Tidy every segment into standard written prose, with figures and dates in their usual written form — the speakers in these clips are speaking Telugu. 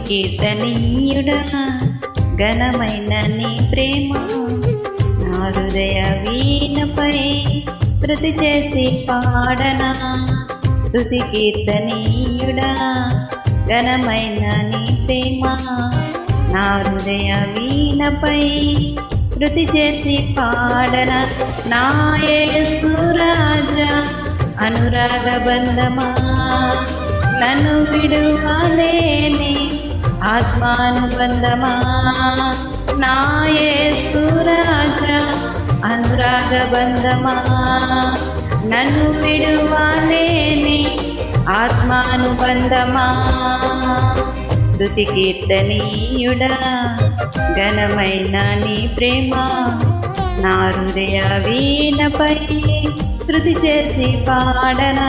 కీర్తనీయుడా ఘనమైన నీ ప్రేమ నా హృదయ వీణపై శృతి చేసి పాడనా. స్తుతి కీర్తనీయుడా ఘనమైన నీ ప్రేమ నా హృదయ వీణపై శృతి చేసి పాడనా. నా యేసు రాజా అనురాగ బంధమా నన్ను విడువలేని ఆత్మానుబంధమా. నా యేసు రాజా అనురాగ బంధమా నన్ను విడువలేని ఆత్మానుబంధమా. స్తుతి కీర్తనీయుడా ఘనమైన నీ ప్రేమ నా హృదయ వీణపై శృతి చేసి పాడనా.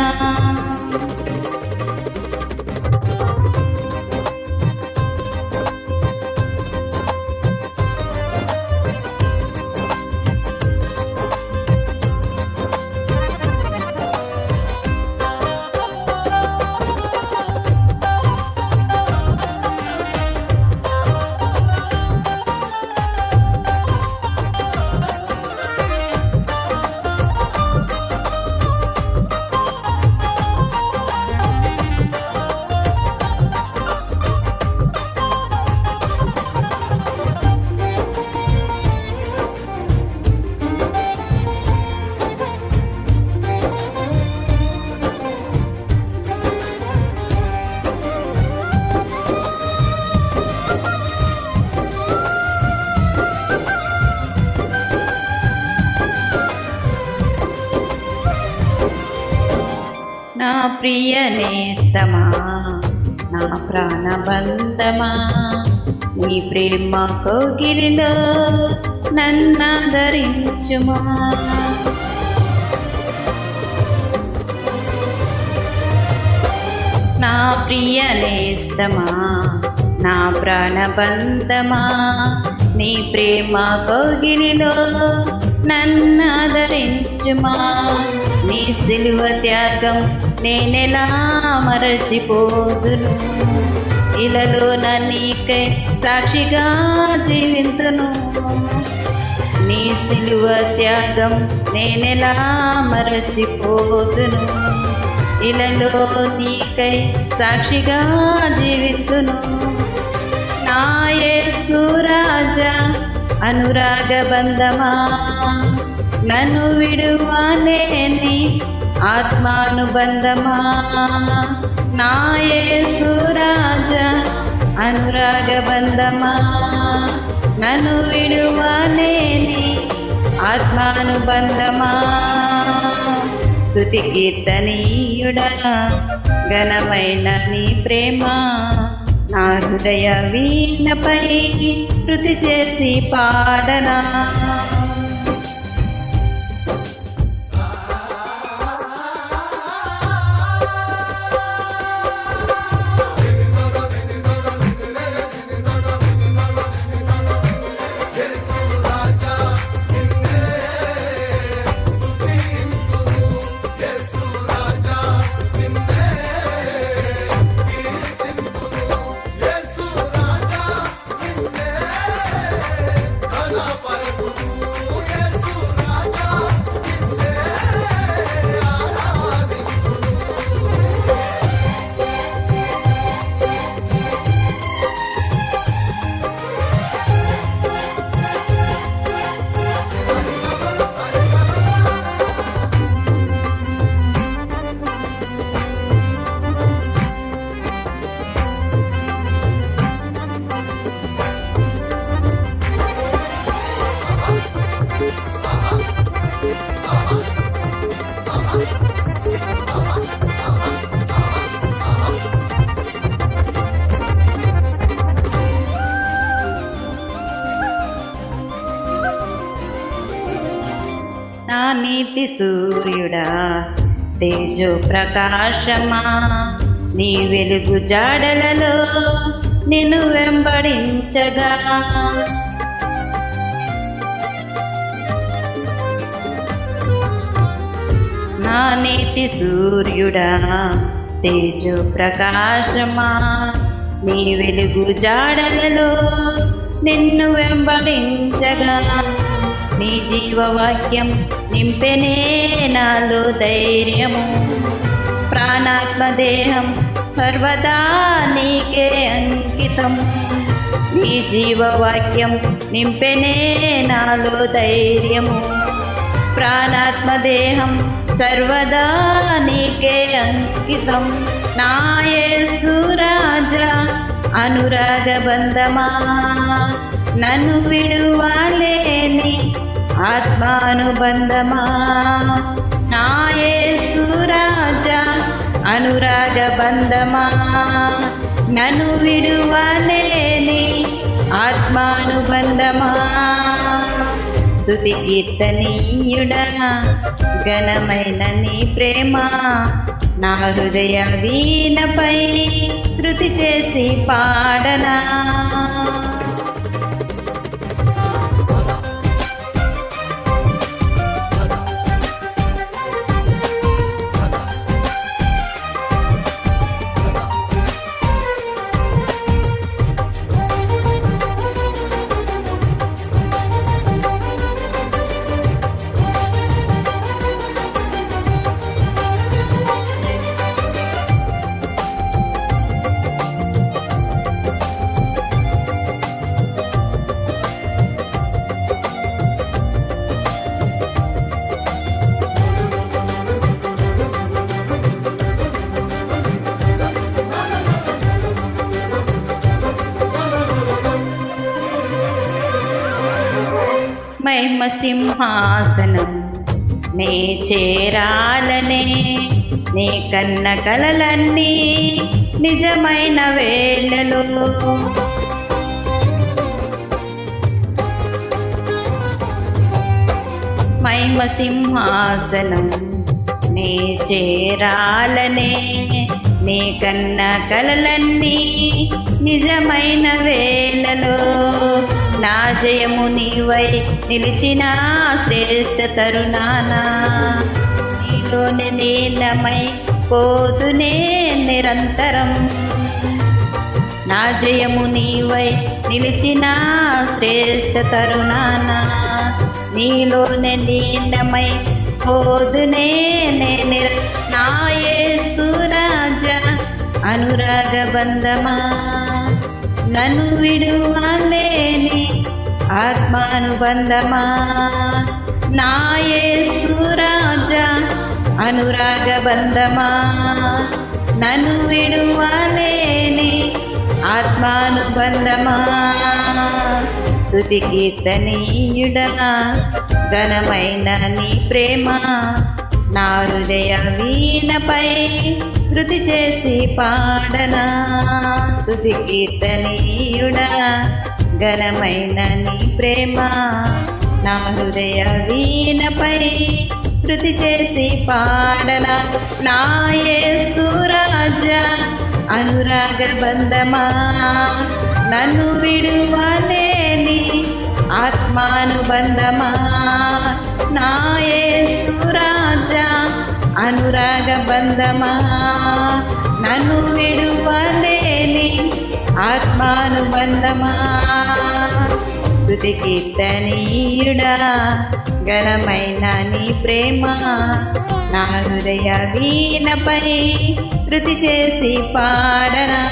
నా ప్రియ నేస్తమా నా ప్రాణబంధమా నీ ప్రేమ కోగిలిలో నన్నాదరించుమా. నా ప్రియ నేస్తమా నా ప్రాణబంధమా నీ ప్రేమ కోగిలిలో నన్నాదరించుమా. నీ సిలువ త్యాగం నేనెలా మరచిపోదును, ఇలలో నీకై సాక్షిగా జీవింతును. నీ సిలువ త్యాగం నేనెలా మరచిపోదును, ఇలలో నీకై సాక్షిగా జీవింతును. నా యేసు రాజా అనురాగ బంధమా నన్ను విడువలేని ఆత్మానుబంధమా. నా యేసు రాజా అనురాగ బంధమా నన్ను విడువలేని ఆత్మానుబంధమా. స్తుతి కీర్తనీయుడా ఘనమైన నీ ప్రేమ నా హృదయ వీణపై శృతి చేసి పాడనా. నా నీతి సూర్యుడా తేజో ప్రకాశమా నీ వెలుగు జాడలలో నిన్ను వెంబడించగా. నా నీతి సూర్యుడా తేజో ప్రకాశమా నీ వెలుగు జాడలలో నిన్ను వెంబడించగా నీ జీవవాక్యం నింపెనే నాలో ధైర్యము. ప్రాణాత్మ దేహం సర్వదా నీకే అంకితం. నీ జీవవాక్యం నింపెనే నాలో ధైర్యము. ప్రాణాత్మ దేహం సర్వదా నీకే అంకితం. నా యేసు రాజా అనురాగ బంధమా, నన్ను విడువలేని ఆత్మానుబంధమా. నా యేసు రాజా అనురాగ బంధమా, నన్ను విడువలేని ఆత్మానుబంధమా. స్తుతి కీర్తనీయుడా ఘనమైన నీ ప్రేమ నా హృదయ వీణపై శృతి చేసి పాడనా. మహిమ సింహాసనం నే చేరాలనే నీ కన్న కలలన్నీ నిజమైన వేళలో. మహిమ సింహాసనం నే చేరాలనే నీ కన్న కలలన్నీ నిజమైన వేళలో. నా జయము నీవై నిలిచిన శ్రేష్ఠ తరుణానా, నీలోనే లీనమై పోదునే నిరంతరం. నా జయము నీవై నిలిచిన శ్రేష్ఠ తరుణానా, నీలోనే లీనమై పోదునే నా యేసు రాజా అనురాగ బంధమా, నన్ను విడువలేని ఆత్మానుబంధమా. నా యేసు రాజా అనురాగ బంధమా, నన్ను విడువలేని ఆత్మానుబంధమా. స్తుతి కీర్తనీయుడా ఘనమైన నీ ప్రేమ నా హృదయ వీణపై శృతి చేసి పాడనా. స్తుతి కీర్తనీయుడా ఘనమైన నీ ప్రేమ నా హృదయ వీణపై శృతి చేసి పాడనా. నా యేసు రాజా అనురాగ బంధమా, నన్ను విడువలేని ఆత్మానుబంధమా. నా యేసు రాజా అనురాగ బంధమా, నన్ను విడువలేని ఆత్మానుబంధమా. స్తుతి కీర్తనీయుడా ఘనమైన నీ ప్రేమ నా హృదయ వీణపై శృతి చేసి పాడనా.